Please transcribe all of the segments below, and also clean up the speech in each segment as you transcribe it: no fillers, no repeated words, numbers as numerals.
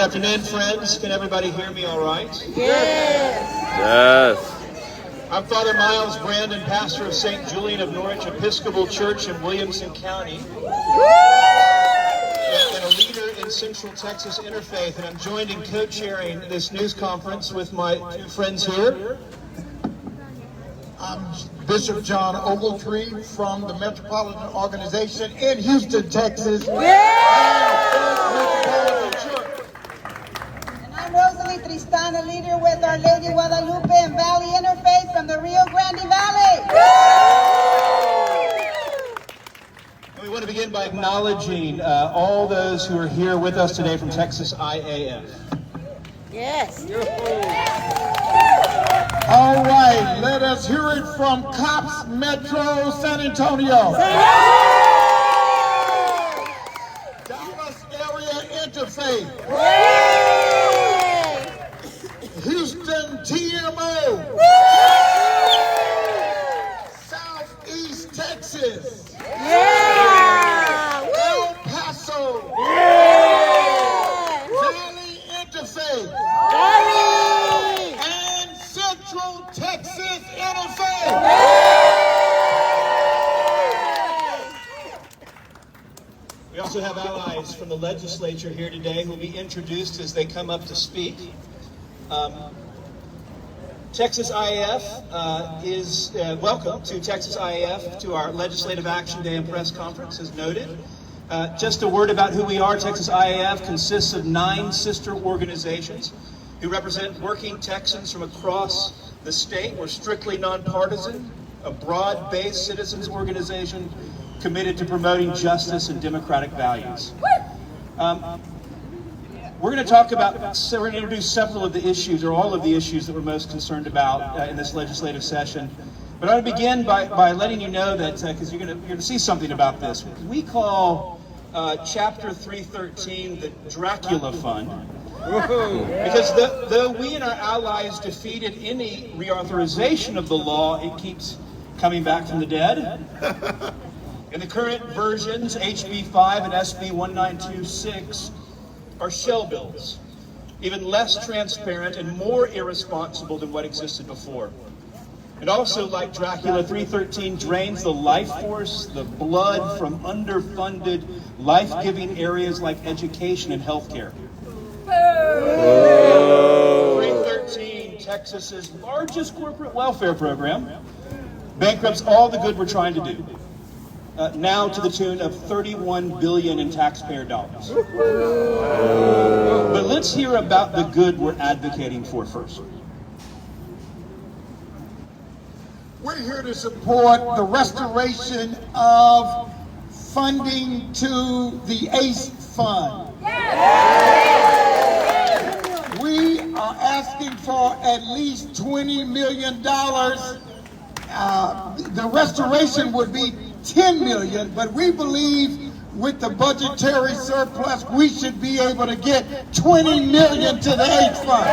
afternoon, friends. Can everybody hear me all right? Yes. I'm Father Miles Brandon, pastor of St. Julian of Norwich Episcopal Church in Williamson County, and a leader in Central Texas Interfaith, and I'm joined in co-chairing this news conference with my two friends here. I'm Bishop John Ogletree from the Metropolitan Organization in Houston, Texas. And I'm Rosalie Tristana, leader with Our Lady Guadalupe and Valley Interfaith from the Rio Grande Valley. We want to begin by acknowledging all those who are here with us today from Texas IAF. Yes. All right, let us hear it from COPS Metro San Antonio. Dallas Area Interfaith. Houston TMO. Southeast Texas. El Paso. Valley Interfaith. And Central Texas Interfaith. We also have allies from the legislature here today who will be introduced as they come up to speak. Texas IAF is welcome to Texas IAF to our Legislative Action Day and Press Conference, as noted. Just a word about who we are. Texas IAF consists of 9 sister organizations who represent working Texans from across the state. We're strictly nonpartisan, a broad-based citizens organization committed to promoting justice and democratic values. We're going to talk about, we're going to introduce several of the issues, or all of the issues that we're most concerned about in this legislative session. But I want to begin by letting you know that, because you're going to see something about this. We call Chapter 313 the Dracula Fund. Because though we and our allies defeated any reauthorization of the law, it keeps coming back from the dead. In the current versions, HB 5 and SB 1926, are shell bills, even less transparent and more irresponsible than what existed before. And also, like Dracula, 313 drains the life force, the blood from underfunded, life-giving areas like education and healthcare. 313, Texas's largest corporate welfare program, bankrupts all the good we're trying to do. Now to the tune of $31 billion in taxpayer dollars. But let's hear about the good we're advocating for first. We're here to support the restoration of funding to the ACE Fund. We are asking for at least $20 million. The restoration would be $10 million, but we believe with the budgetary surplus, we should be able to get $20 million to the ACE Fund.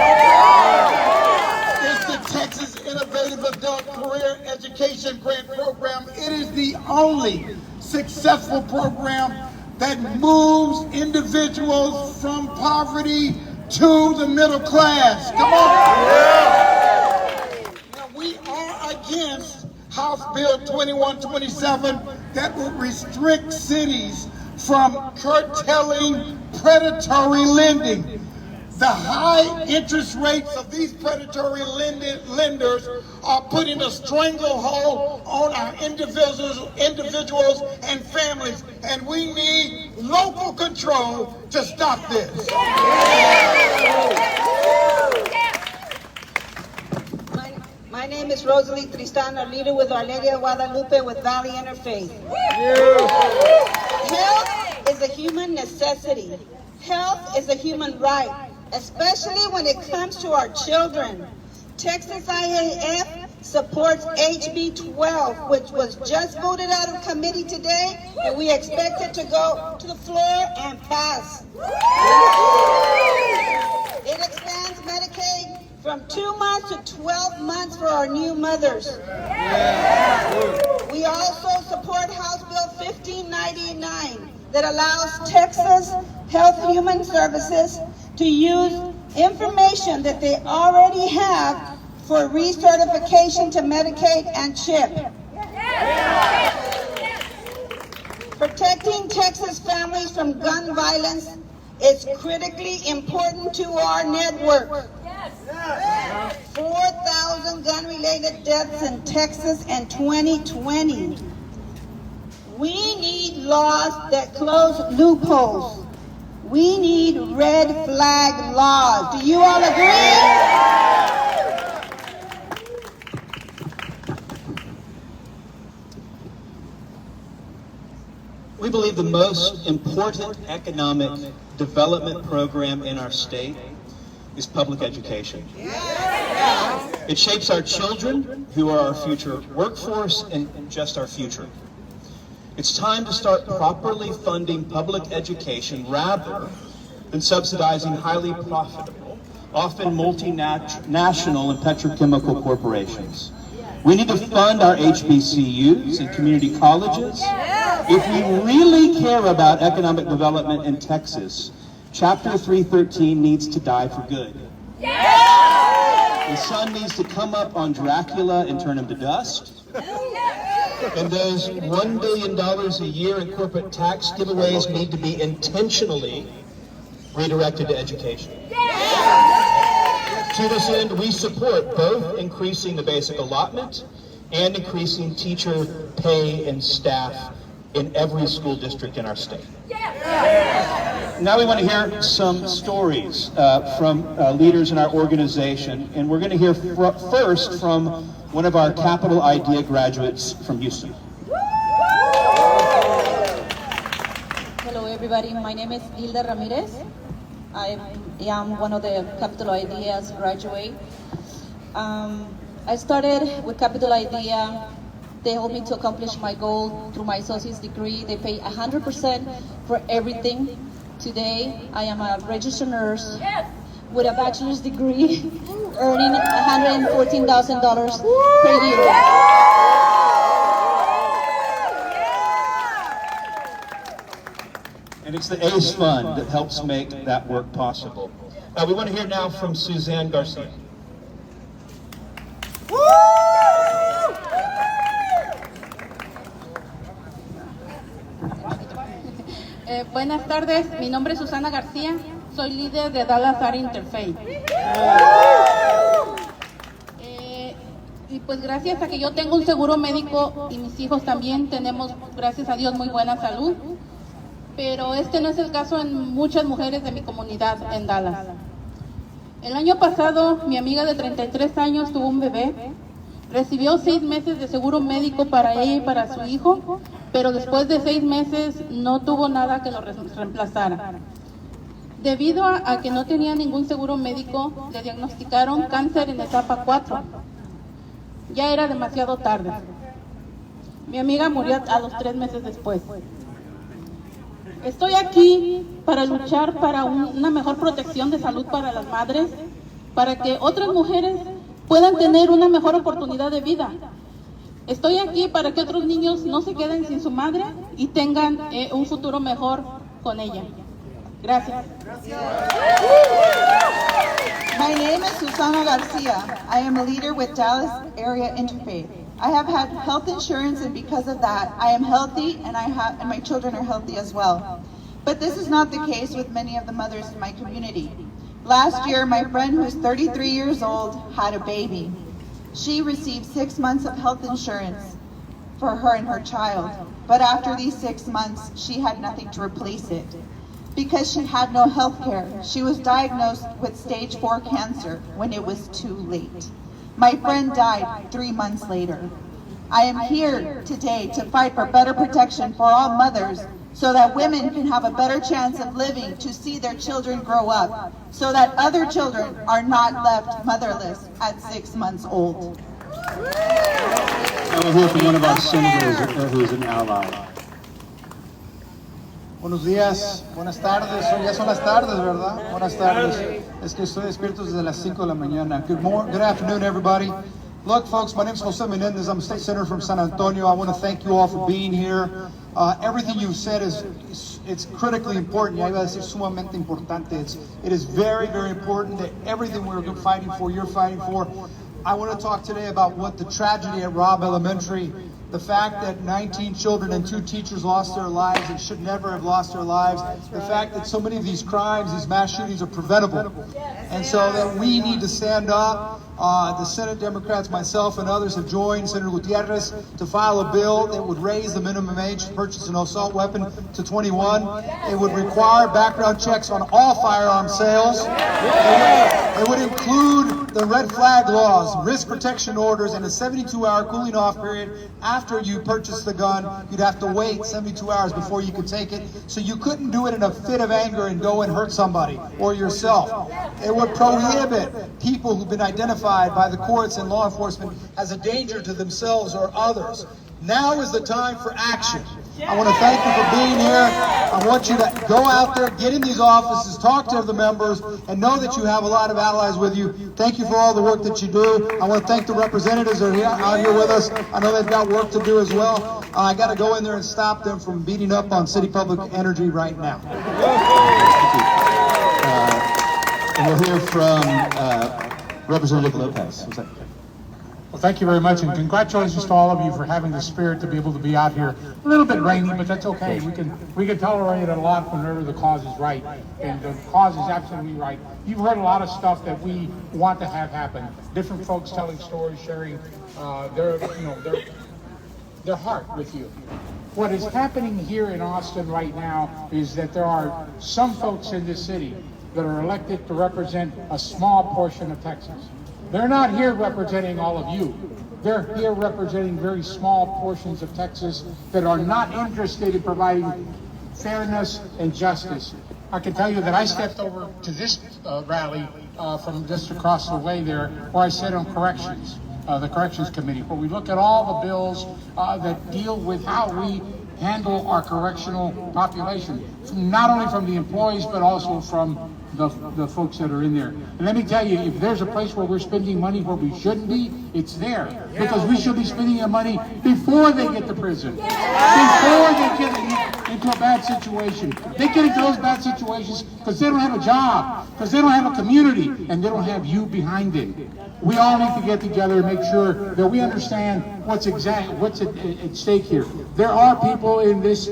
It's the Texas Innovative Adult Career Education Grant Program. It is the only successful program that moves individuals from poverty to the middle class. Come on. Now, we are against House Bill 2127 that will restrict cities from curtailing predatory lending. The high interest rates of these predatory lenders are putting a stranglehold on our individuals and families, and we need local control to stop this. My name is Rosalie Tristana, leader with Our Lady of Guadalupe with Valley Interfaith. Health is a human necessity. Health is a human right, especially when it comes to our children. Texas IAF supports HB 12, which was just voted out of committee today, and we expect it to go to the floor and pass. It expands Medicaid from 2 months to 12 months for our new mothers. We also support House Bill 1599, that allows Texas Health Human Services to use information that they already have for recertification to Medicaid and CHIP. Protecting Texas families from gun violence is critically important to our network. 4,000 gun-related deaths in Texas in 2020. We need laws that close loopholes. We need red flag laws. Do you all agree? We believe the most important economic development program in our state is public education. It shapes our children, who are our future workforce and just our future. It's time to start properly funding public education rather than subsidizing highly profitable, often multinational and petrochemical corporations. We need to fund our HBCUs and community colleges. If we really care about economic development in Texas, Chapter 313 needs to die for good. The sun needs to come up on Dracula and turn him to dust. And those $1 billion a year in corporate tax giveaways need to be intentionally redirected to education. To this end, we support both increasing the basic allotment and increasing teacher pay and staff in every school district in our state. Now we want to hear some stories from leaders in our organization, and we're going to hear first from one of our Capital Idea graduates from Houston. Hello everybody, my name is Hilda Ramirez. I am one of the Capital Ideas graduate. I started with Capital Idea. They helped me to accomplish my goal through my associate's degree. They pay 100% for everything. Today, I am a registered nurse with a bachelor's degree, earning $114,000 per year. And it's the ACE Fund that helps make that work possible. We want to hear now from Suzanne Garcia. Buenas tardes, mi nombre es Susana García, soy líder de Dallas Art Interfaith. Y pues gracias a que yo tengo un seguro médico y mis hijos también tenemos, gracias a Dios, muy buena salud. Pero este no es el caso en muchas mujeres de mi comunidad en Dallas. El año pasado, mi amiga de 33 años tuvo un bebé. Recibió 6 meses de seguro médico para ella y para su hijo, pero después de 6 meses no tuvo nada que lo reemplazara. Debido a que no tenía ningún seguro médico, le diagnosticaron cáncer en etapa 4. Ya era demasiado tarde. Mi amiga murió a los 3 meses después. Estoy aquí para luchar para una mejor protección de salud para las madres, para que otras mujeres puedan tener una mejor oportunidad de vida. Estoy aquí para que otros niños no se queden sin su madre y tengan un futuro mejor con ella. Gracias. My name is Susana Garcia. I am a leader with Dallas Area Interfaith. I have had health insurance, and because of that, I am healthy, and my children are healthy as well. But this is not the case with many of the mothers in my community. Last year, my friend, who is 33 years old, had a baby. She received 6 months of health insurance for her and her child. But after these 6 months, she had nothing to replace it. Because she had no health care, she was diagnosed with stage 4 cancer when it was too late. My friend died 3 months later. I am here today to fight for better protection for all mothers, so that women can have a better chance of living to see their children grow up, so that other children are not left motherless at 6 months old. And we'll hear from one of our senators who's an ally. Buenos días, buenas tardes, ya son las tardes, ¿verdad? Buenas tardes. Es que estoy despierto desde las 5 de la mañana. Good afternoon, everybody. Look, folks, my name is Jose Menendez. I'm a state senator from San Antonio. I want to thank you all for being here. Everything you've said is It's critically important. Ya iba a decir sumamente importante. It is very, very important that everything we're fighting for, you're fighting for. I want to talk today about what the tragedy at Robb Elementary, the fact that 19 children and 2 teachers lost their lives and should never have lost their lives, the fact that so many of these crimes, these mass shootings are preventable. And so that we need to stand up. The Senate Democrats, myself and others have joined Senator Gutierrez to file a bill that would raise the minimum age to purchase an assault weapon to 21. It would require background checks on all firearm sales. It would include the red flag laws, risk protection orders, and a 72-hour cooling off period. After you purchase the gun, you'd have to wait 72 hours before you could take it. So you couldn't do it in a fit of anger and go and hurt somebody or yourself. It would prohibit people who've been identified by the courts and law enforcement as a danger to themselves or others. Now is the time for action. I want to thank you for being here. I want you to go out there, get in these offices, talk to the members, and know that you have a lot of allies with you. Thank you for all the work that you do. I want to thank the representatives that are out here with us. I know they've got work to do as well. I got to go in there and stop them from beating up on City Public Energy right now. And we'll hear from Representative Lopez. Well, thank you very much, and congratulations to all of you for having the spirit to be able to be out here. A little bit rainy, but that's okay. We can tolerate it a lot whenever the cause is right, and the cause is absolutely right. You've heard a lot of stuff that we want to have happen. Different folks telling stories, sharing their heart with you. What is happening here in Austin right now is that there are some folks in this city that are elected to represent a small portion of Texas. They're not here representing all of you. They're here representing very small portions of Texas that are not interested in providing fairness and justice. I can tell you that I stepped over to this rally from just across the way there, where I sat on corrections, the Corrections Committee, where we look at all the bills that deal with how we handle our correctional population, not only from the employees, but also from the folks that are in there. And let me tell you, if there's a place where we're spending money where we shouldn't be, it's there. Because we should be spending the money before they get to prison, before they get into a bad situation. They get into those bad situations because they don't have a job, because they don't have a community, and they don't have you behind it. We all need to get together and make sure that we understand what's at stake here. There are people in this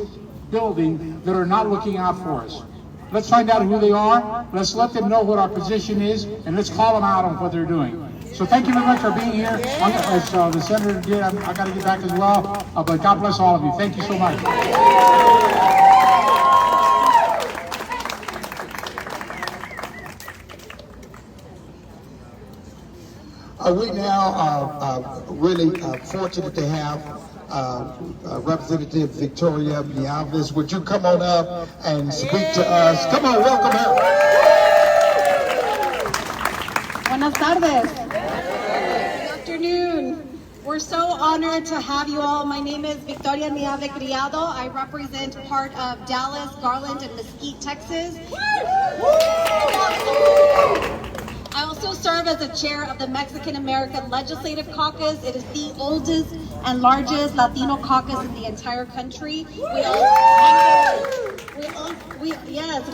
building that are not looking out for us. Let's find out who they are, let's let them know what our position is, and let's call them out on what they're doing. So thank you very much for being here. As the Senator did, I got to get back as well, but God bless all of you. Thank you so much. We now are really fortunate to have Representative Victoria Nieves. Would you come on up and speak to us? Come on, welcome her. Buenas tardes. Good afternoon. We're so honored to have you all. My name is Victoria Nieves Criado. I represent part of Dallas, Garland, and Mesquite, Texas. I also serve as the chair of the Mexican American Legislative Caucus. It is the oldest and largest Latino caucus in the entire country. We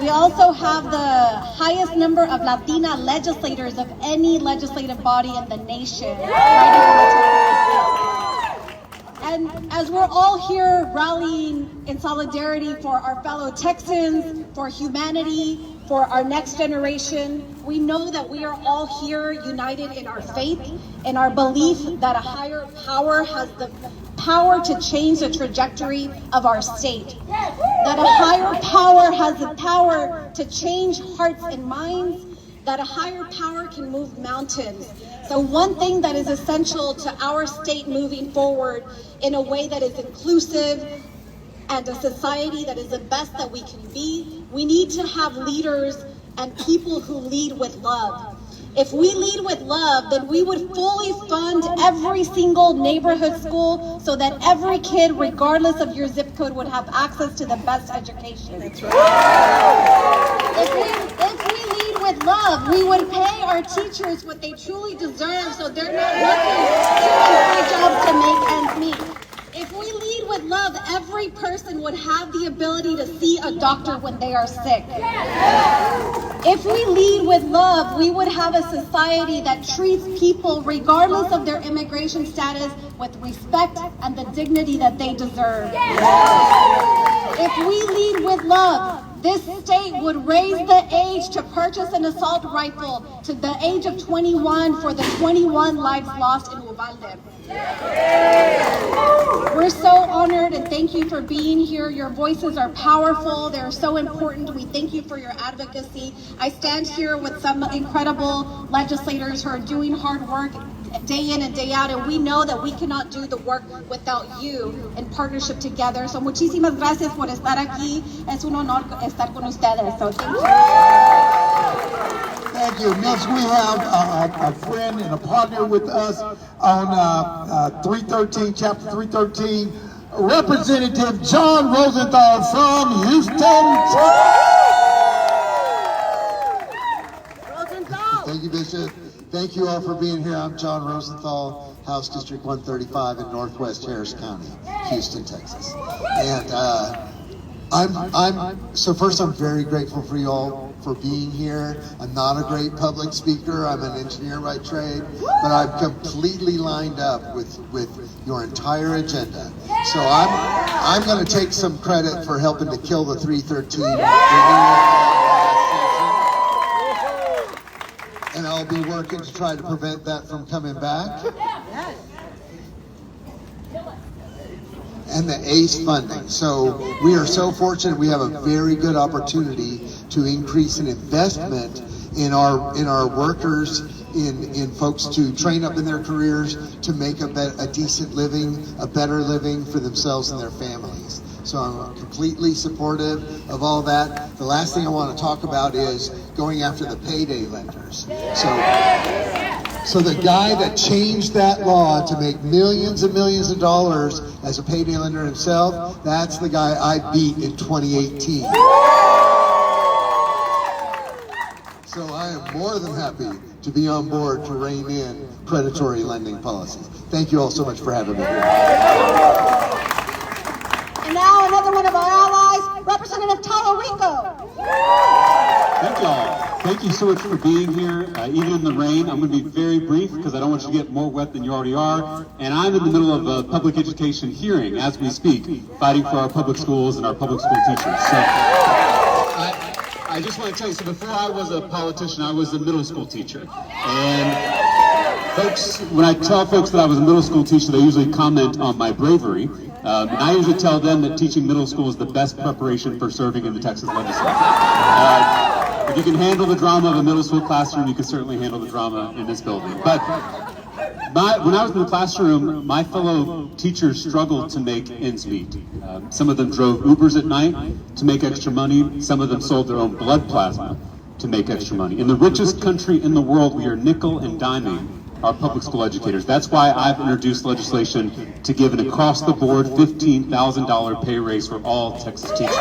also have the highest number of Latina legislators of any legislative body in the nation. And as we're all here rallying in solidarity for our fellow Texans, for humanity, for our next generation, we know that we are all here united in our faith, in our belief that a higher power has the power to change the trajectory of our state. That a higher power has the power to change hearts and minds, that a higher power can move mountains. So one thing that is essential to our state moving forward in a way that is inclusive and a society that is the best that we can be, we need to have leaders and people who lead with love. If we lead with love, then we would fully fund every single neighborhood school so that every kid, regardless of your zip code, would have access to the best education. That's right. If we lead with love, we would pay our teachers what they truly deserve so they're not working 2 and 3 jobs to make ends meet. If we lead with love, every person would have the ability to see a doctor when they are sick. If we lead with love, we would have a society that treats people, regardless of their immigration status, with respect and the dignity that they deserve. If we lead with love, this state would raise the age to purchase an assault rifle to the age of 21 for the 21 lives lost in Uvalde. We're so honored and thank you for being here. Your voices are powerful. They're so important. We thank you for your advocacy. I stand here with some incredible legislators who are doing hard work day in and day out, and we know that we cannot do the work without you in partnership together. So muchísimas gracias por estar aquí. Es un honor estar con ustedes. So thank you. Thank you. Next, we have a friend and a partner with us on 313, Chapter 313, Representative John Rosenthal from Houston, Texas. Thank you, Bishop. Thank you all for being here. I'm John Rosenthal, House District 135 in Northwest Harris County, Houston, Texas. And so first, I'm very grateful for you all for being here. I'm not a great public speaker. I'm an engineer by trade, but I'm completely lined up with your entire agenda. So I'm going to take some credit for helping to kill the 313. And I'll be working to try to prevent that from coming back. And the ACE funding. So we are so fortunate we have a very good opportunity to increase an investment in our workers, in folks to train up in their careers, to make a decent living, a better living for themselves and their families. So I'm completely supportive of all that. The last thing I want to talk about is going after the payday lenders. So the guy that changed that law to make millions and millions of dollars as a payday lender himself, that's the guy I beat in 2018. So I am more than happy to be on board to rein in predatory lending policies. Thank you all so much for having me here. And now another one of our allies, Representative Talarico. Thank y'all. Thank you so much for being here, even in the rain. I'm going to be very brief because I don't want you to get more wet than you already are. And I'm in the middle of a public education hearing as we speak, fighting for our public schools and our public school teachers. So I just want to tell you, so before I was a politician, I was a middle school teacher. And folks, when I tell folks that I was a middle school teacher, they usually comment on my bravery. And I usually tell them that teaching middle school is the best preparation for serving in the Texas legislature. If you can handle the drama of a middle school classroom, you can certainly handle the drama in this building. But when I was in the classroom, my fellow teachers struggled to make ends meet. Some of them drove Ubers at night to make extra money. Some of them sold their own blood plasma to make extra money. In the richest country in the world, we are nickel and diming our public school educators. That's why I've introduced legislation to give an across-the-board $15,000 pay raise for all Texas teachers.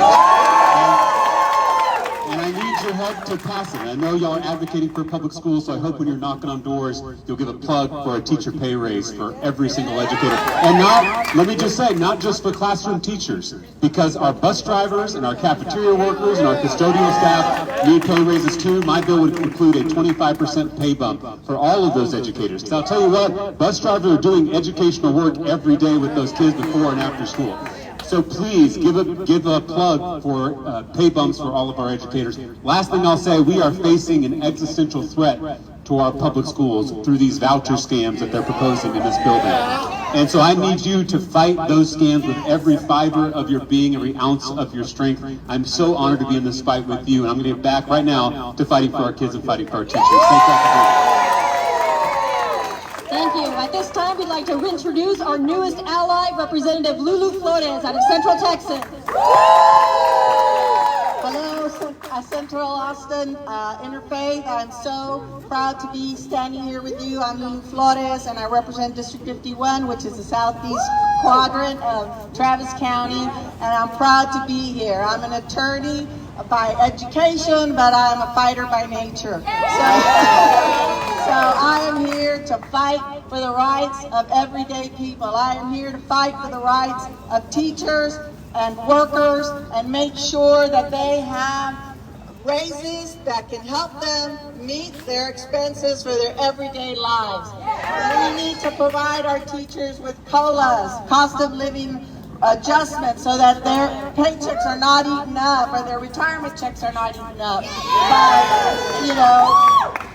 And I need your help to pass it. I know y'all are advocating for public schools, so I hope when you're knocking on doors, you'll give a plug for a teacher pay raise for every single educator. And not, let me just say, not just for classroom teachers, because our bus drivers and our cafeteria workers and our custodial staff need pay raises too. My bill would include a 25% pay bump for all of those educators. Because I'll tell you what, bus drivers are doing educational work every day with those kids before and after school. So please give a plug for pay bumps for all of our educators. Last thing I'll say, we are facing an existential threat to our public schools through these voucher scams that they're proposing in this building. And so I need you to fight those scams with every fiber of your being, every ounce of your strength. I'm so honored to be in this fight with you, and I'm going to get back right now to fighting for our kids and fighting for our teachers. Thank you for being here. Thank you. At this time, we'd like to introduce our newest ally, Representative Lulu Flores out of Central Texas. Hello, Central Austin Interfaith. I'm so proud to be standing here with you. I'm Lulu Flores, and I represent District 51, which is the southeast quadrant of Travis County, and I'm proud to be here. I'm an attorney by education, but I'm a fighter by nature. So So I am here to fight for the rights of everyday people. I am here to fight for the rights of teachers and workers and make sure that they have raises that can help them meet their expenses for their everyday lives. We need to provide our teachers with COLAs, cost of living adjustments, so that their paychecks are not eaten up or their retirement checks are not eaten up by,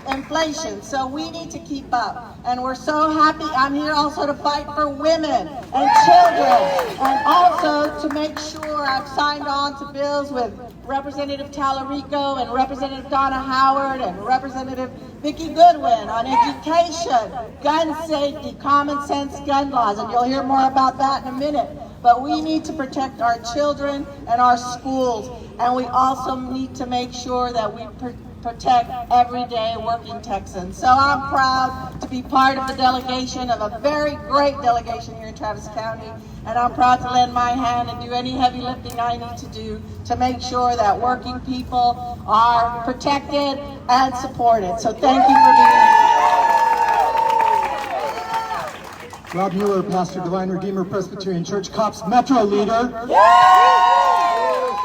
inflation. So we need to keep up. And we're so happy. I'm here also to fight for women and children, and also to make sure I've signed on to bills with Representative Talarico and Representative Donna Howard and Representative Vicki Goodwin on education, gun safety, common sense gun laws, and you'll hear more about that in a minute. But we need to protect our children and our schools, and we also need to make sure that we protect everyday working Texans. So I'm proud to be part of the delegation of a very great delegation here in Travis County, and I'm proud to lend my hand and do any heavy lifting I need to do to make sure that working people are protected and supported. So thank you for being here. Rob Mueller, Pastor Divine Redeemer Presbyterian Church, COPS Metro leader.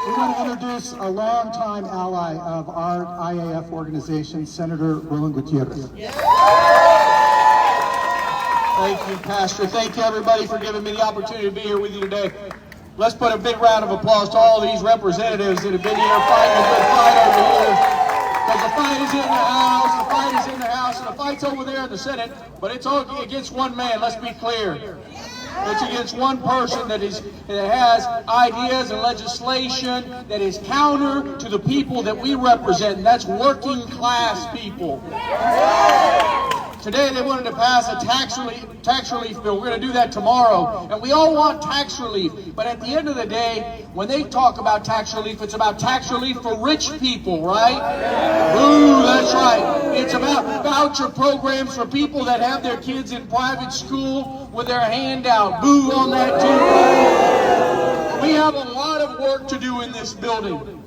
We want to introduce a longtime ally of our IAF organization, Senator Roland Gutierrez. Thank you, Pastor. Thank you, everybody, for giving me the opportunity to be here with you today. Let's put a big round of applause to all these representatives that have been here fighting a good fight over here. Because the fight is in the House, the fight is in the House, and the fight's over there in the Senate, but it's all against one man, let's be clear. It's against one person that has ideas and legislation that is counter to the people that we represent, and that's working class people. Today they wanted to pass a tax relief bill. We're going to do that tomorrow. And we all want tax relief. But at the end of the day, when they talk about tax relief, it's about tax relief for rich people, right? Ooh, that's right. It's about voucher programs for people that have their kids in private school with their handout. Boo on that too. We have a lot of work to do in this building.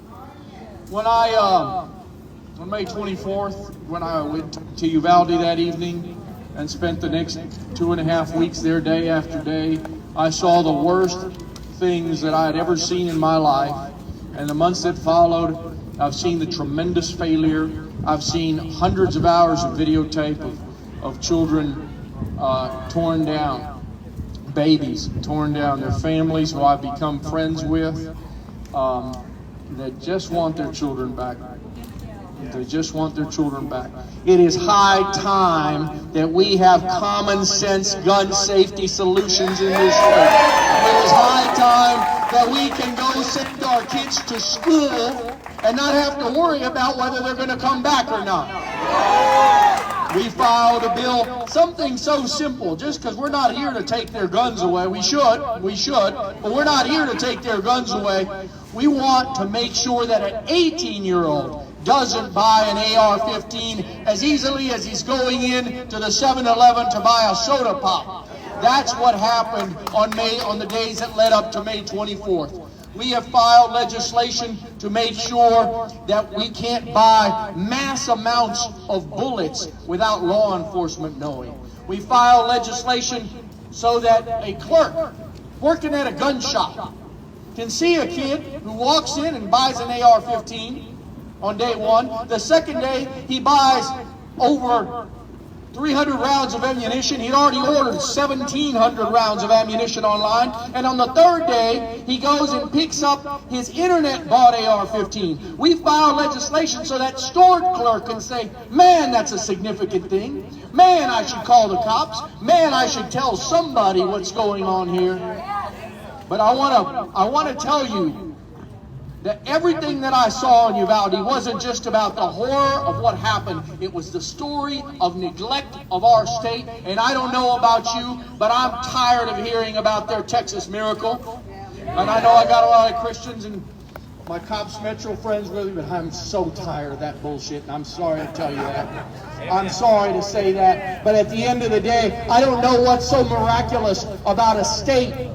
On May 24th, when I went to Uvalde that evening and spent the next 2.5 weeks there day after day, I saw the worst things that I had ever seen in my life. And the months that followed, I've seen the tremendous failure. I've seen hundreds of hours of videotape of children torn down, babies torn down, their families who I've become friends with that just want their children back. They just want their children back. It is high time that we have common sense gun safety solutions in this state. It is high time that we can go send our kids to school and not have to worry about whether they're going to come back or not. We filed a bill, something so simple, just because we're not here to take their guns away. We should, but we're not here to take their guns away. We want to make sure that an 18-year-old doesn't buy an AR-15 as easily as he's going in to the 7-Eleven to buy a soda pop. That's what happened on the days that led up to May 24th. We have filed legislation to make sure that we can't buy mass amounts of bullets without law enforcement knowing. We filed legislation so that a clerk working at a gun shop can see a kid who walks in and buys an AR-15 on day one. The second day, he buys over 300 rounds of ammunition. He'd already ordered 1,700 rounds of ammunition online. And on the third day, he goes and picks up his internet-bought AR-15. We filed legislation so that store clerk can say, man, that's a significant thing. Man, I should call the cops. Man, I should tell somebody what's going on here. But I want to tell you that everything that I saw in Uvalde wasn't just about the horror of what happened. It was the story of neglect of our state. And I don't know about you, but I'm tired of hearing about their Texas miracle. And I know I got a lot of Christians and my COPS Metro friends with me, but I'm so tired of that bullshit, and I'm sorry to tell you that. I'm sorry to say that. But at the end of the day, I don't know what's so miraculous about a state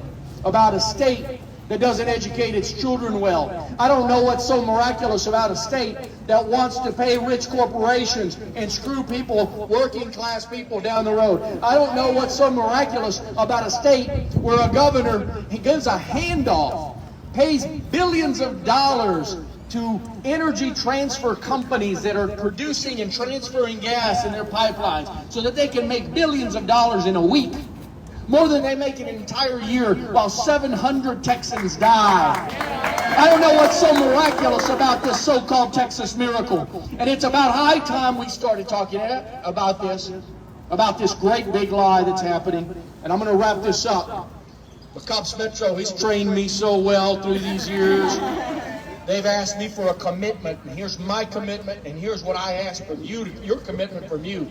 that doesn't educate its children well. I don't know what's so miraculous about a state that wants to pay rich corporations and screw people, working class people down the road. I don't know what's so miraculous about a state where a governor, he gives a handoff, pays billions of dollars to energy transfer companies that are producing and transferring gas in their pipelines so that they can make billions of dollars in a week. More than they make in an entire year while 700 Texans die. I don't know what's so miraculous about this so-called Texas miracle. And it's about high time we started talking about this great big lie that's happening. And I'm going to wrap this up. McCops Metro, he's trained me so well through these years. They've asked me for a commitment, and here's my commitment, and here's what I ask from you, your commitment from you.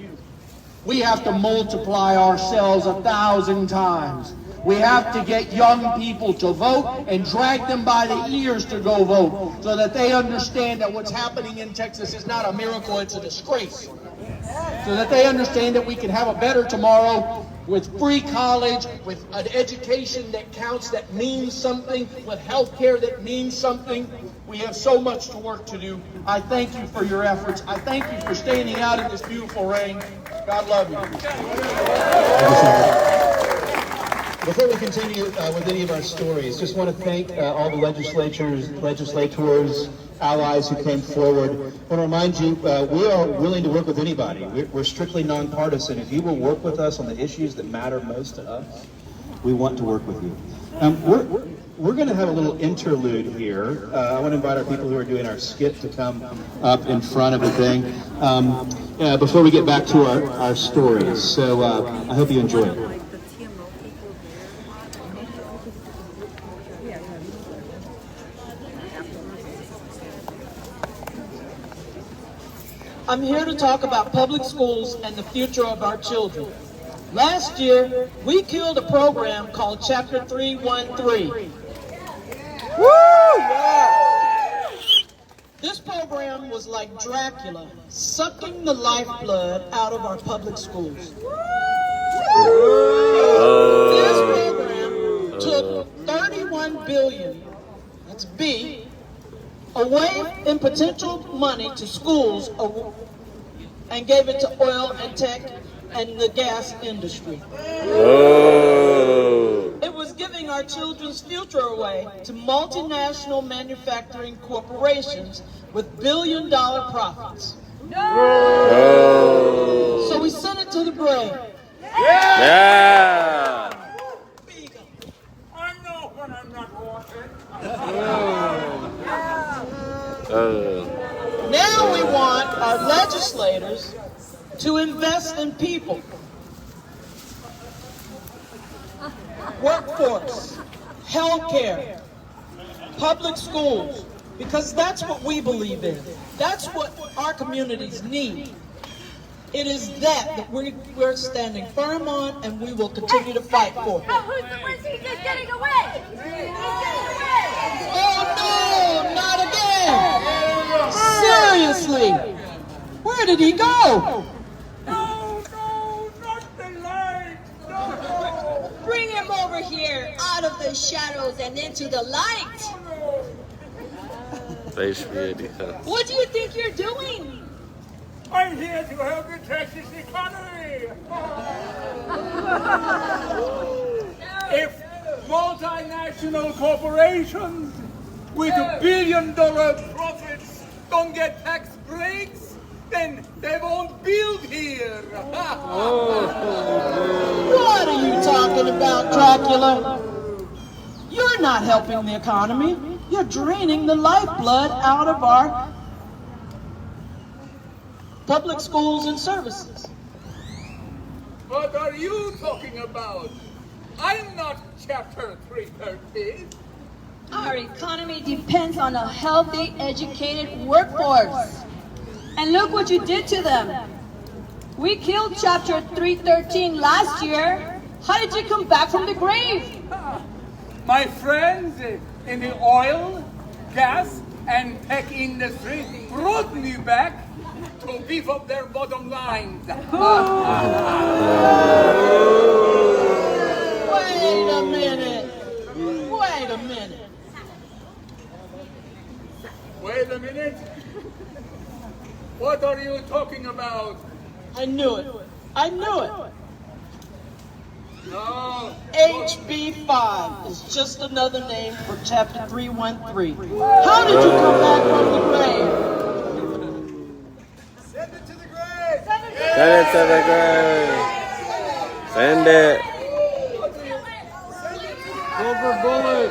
We have to multiply ourselves 1,000 times. We have to get young people to vote and drag them by the ears to go vote so that they understand that what's happening in Texas is not a miracle, it's a disgrace. So that they understand that we can have a better tomorrow with free college, with an education that counts, that means something, with health care that means something. We have so much to work to do. I thank you for your efforts. I thank you for standing out in this beautiful rain. God love you. Before we continue with any of our stories, just want to thank all the legislators, allies who came forward. I want to remind you, we are willing to work with anybody. We're strictly nonpartisan. If you will work with us on the issues that matter most to us, we want to work with you. We're going to have a little interlude here. I want to invite our people who are doing our skit to come up in front of the thing before we get back to our stories. So I hope you enjoy it. I'm here to talk about public schools and the future of our children. Last year, we killed a program called Chapter 313. Woo! Yeah. This program was like Dracula, sucking the lifeblood out of our public schools. This program took $31 billion, that's B, away in potential money to schools and gave it to oil and tech and the gas industry. It was giving our children's future away to multinational manufacturing corporations with billion-dollar profits. So we sent it to the brave. Yeah! I know when I'm not wanted. Now we want our legislators to invest in people, workforce, healthcare, public schools, because that's what we believe in. That's what our communities need. It is that we're standing firm on, and we will continue to fight for. Where's he just getting away? He's getting away! Oh no, not again! Seriously, where did he go? No, not the light! No! Bring him over here, out of the shadows and into the light. What do you think you're doing? I'm here to help the Texas economy. If multinational corporations with $1 billion profits don't get tax breaks, then they won't build here. What are you talking about, Dracula? You're not helping the economy. You're draining the lifeblood out of our public schools and services. What are you talking about? I'm not Chapter 313. Our economy depends on a healthy, educated workforce. And look what you did to them. We killed Chapter 313 last year. How did you come back from the grave? My friends in the oil, gas, and tech industry brought me back to beef up their bottom lines. Wait a minute. Wait a minute. a minute. What are you talking about? I knew it. I knew it. No. HB 5 is just another name for Chapter 313. How did you come back from the grave? Send it to the grave. Send it to the grave. Send it. Silver bullet.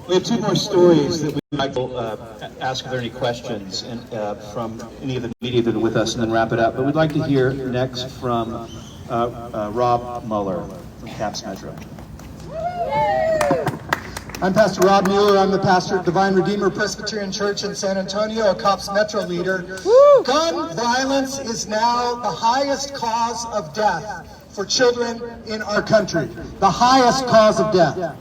We have two more stories that we'd like to ask if there are any questions from any of the media that are with us and then wrap it up. But we'd like to hear next from Rob Mueller from Caps Metro. I'm Pastor Rob Mueller. I'm the pastor at Divine Redeemer Presbyterian Church in San Antonio, a COPS Metro leader. Gun violence is now the highest cause of death for children in our country. The highest cause of death.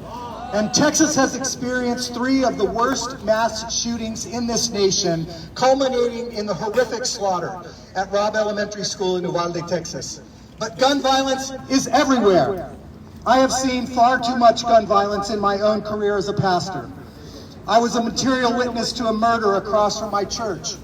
And Texas has experienced 3 of the worst mass shootings in this nation, culminating in the horrific slaughter at Robb Elementary School in Uvalde, Texas. But gun violence is everywhere. I have seen far too much gun violence in my own career as a pastor. I was a material witness to a murder across from my church.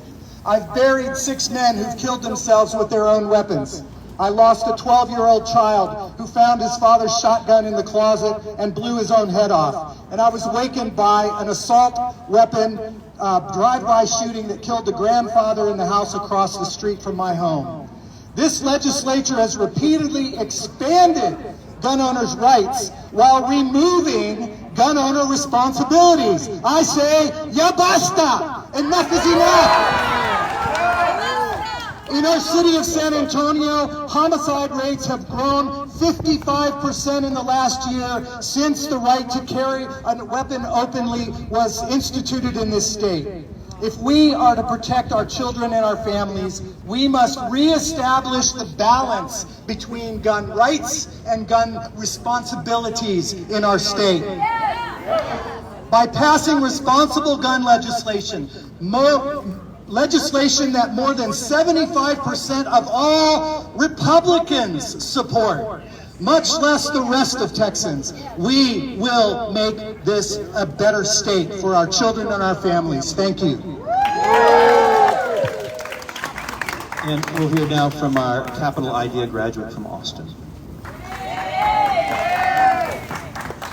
I've buried 6 men who've killed themselves with their own weapons. I lost a 12-year-old child who found his father's shotgun in the closet and blew his own head off. And I was awakened by an assault weapon drive-by shooting that killed the grandfather in the house across the street from my home. This legislature has repeatedly expanded gun owners' rights while removing gun owner responsibilities. I say, ya basta! Enough is enough! In our city of San Antonio, homicide rates have grown 55% in the last year since the right to carry a weapon openly was instituted in this state. If we are to protect our children and our families, we must reestablish the balance between gun rights and gun responsibilities in our state. By passing responsible gun legislation, legislation that more than 75% of all Republicans support, much less the rest of Texans, we will make this a better state for our children and our families. Thank you. And we'll hear now from our Capital Idea graduate from Austin.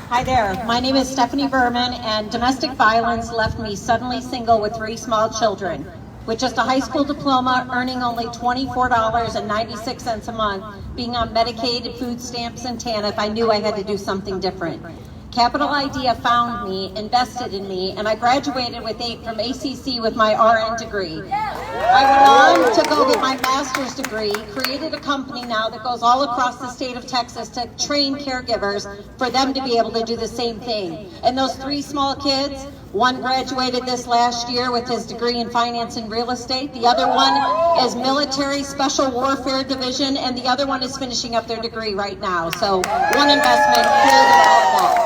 Hi there, my name is Stephanie Berman, and domestic violence left me suddenly single with 3 small children. With just a high school diploma, earning only $24.96 a month, being on Medicaid, food stamps, and TANF, I knew I had to do something different. Capital Idea found me, invested in me, and I graduated from ACC with my RN degree. I went on to go get my master's degree, created a company now that goes all across the state of Texas to train caregivers for them to be able to do the same thing. And those 3 small kids, one graduated this last year with his degree in finance and real estate. The other one is military special warfare division, and the other one is finishing up their degree right now. So one investment, clear development.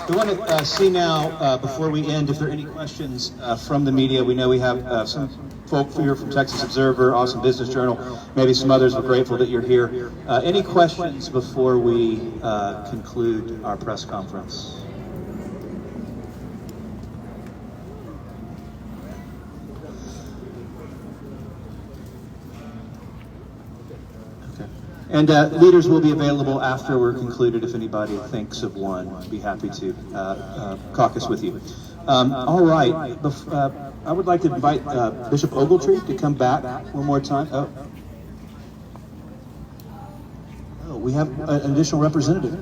I want to see now, before we end, if there are any questions from the media. We know we have some folk here from Texas Observer, Austin Business Journal, maybe some others. We're grateful that you're here. Any questions before we conclude our press conference? And leaders will be available after we're concluded if anybody thinks of one. I'd be happy to caucus with you. All right. I would like to invite Bishop Ogletree to come back one more time. Oh, we have an additional representative.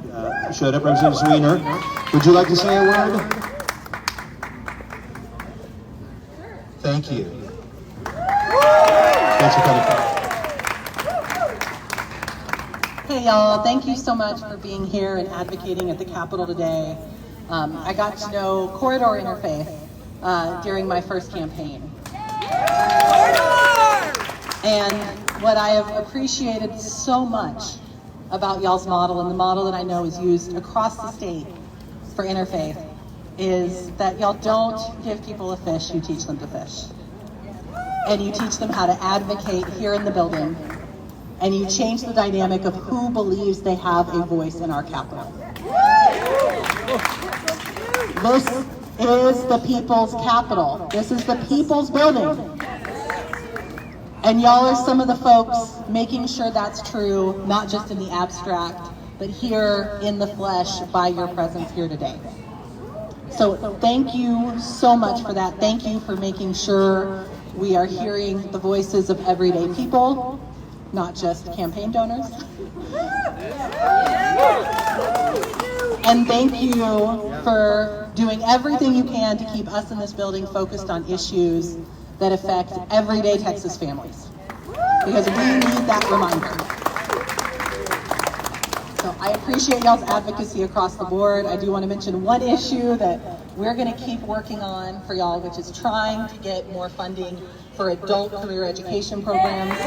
Showed up, Representative Sweener. Would you like to say a word? Thank you. Thanks for coming. Hey y'all, thank you so much for being here and advocating at the Capitol today. I got to know Corridor Interfaith during my first campaign. And what I have appreciated so much about y'all's model, and the model that I know is used across the state for interfaith, is that y'all don't give people a fish, you teach them to fish. And you teach them how to advocate here in the building, and you change the dynamic of who believes they have a voice in our capital. This is the people's capital. This is the people's building. And y'all are some of the folks making sure that's true, not just in the abstract, but here in the flesh by your presence here today. So thank you so much for that. Thank you for making sure we are hearing the voices of everyday people, not just campaign donors. And thank you for doing everything you can to keep us in this building focused on issues that affect everyday Texas families, because we need that reminder. So I appreciate y'all's advocacy across the board. I do want to mention one issue that we're going to keep working on for y'all, which is trying to get more funding for adult career education programs.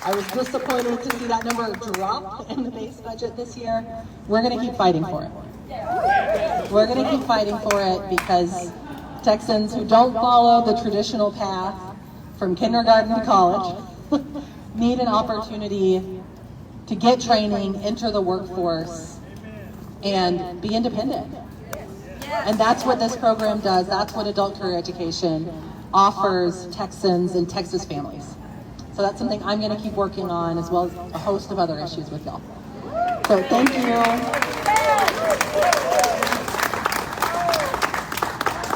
I was disappointed to see that number drop in the base budget this year. We're going to keep fighting for it. We're going to keep fighting for it because Texans who don't follow the traditional path from kindergarten to college need an opportunity to get training, enter the workforce, and be independent. And that's what this program does. That's what adult career education offers Texans and Texas families. So that's something I'm going to keep working on, as well as a host of other issues with y'all. So thank you.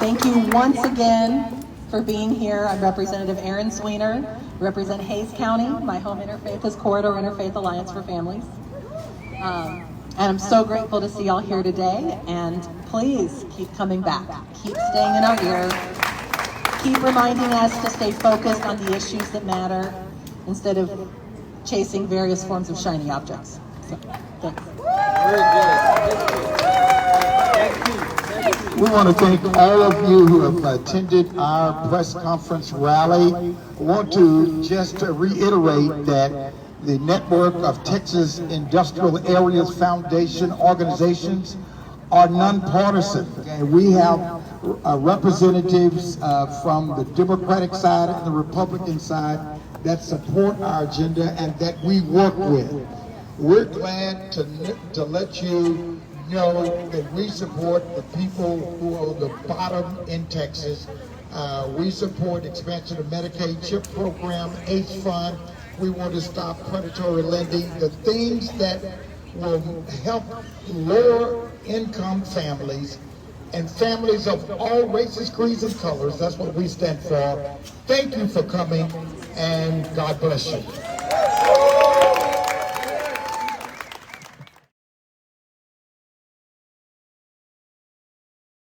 Thank you once again for being here. I'm Representative Erin Sweener, represent Hays County. My home interfaith is Corridor Interfaith Alliance for Families. And I'm so grateful to see y'all here today, and please keep coming back. Keep staying in our ear. Keep reminding us to stay focused on the issues that matter instead of chasing various forms of shiny objects. So, thanks. Very good. We want to thank all of you who have attended our press conference rally. I want to just reiterate that the network of Texas Industrial Areas Foundation organizations are nonpartisan. Okay? We have representatives from the Democratic side and the Republican side that support our agenda and that we work with. We're glad to let you know that we support the people who are the bottom in Texas. We support expansion of Medicaid CHIP program, ACE fund. We want to stop predatory lending, the things that will help lower income families and families of all races, creeds, and colors. That's what we stand for. Thank you for coming, and God bless you.